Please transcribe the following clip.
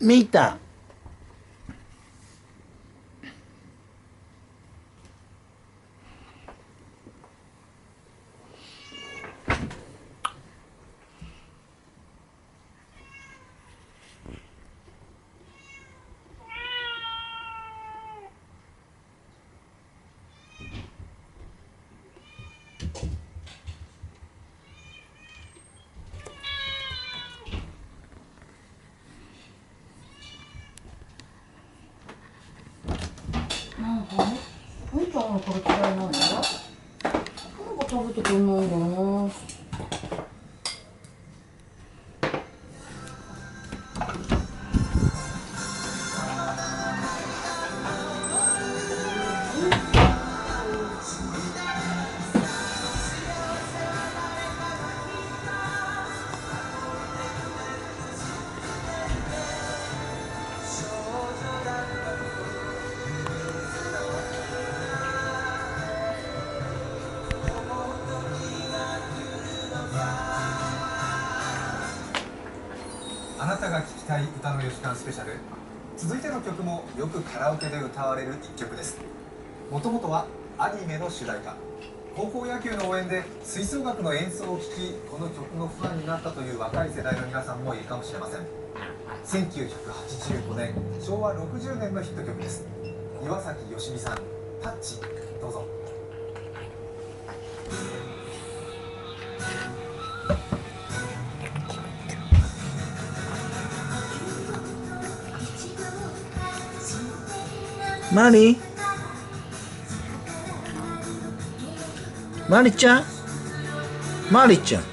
見た。なんかね、お兄ちゃんはこれ嫌いなんだよ。なんか食べてくれないんだよな。あなたが聴きたい歌の4時間スペシャル。続いての曲もよくカラオケで歌われる一曲です。もともとはアニメの主題歌。高校野球の応援で吹奏楽の演奏を聴き、この曲のファンになったという若い世代の皆さんもいるかもしれません。1985年昭和60年のヒット曲です。岩崎良美さん、タッチ。どうぞ。マリマリちゃん、マリちゃん。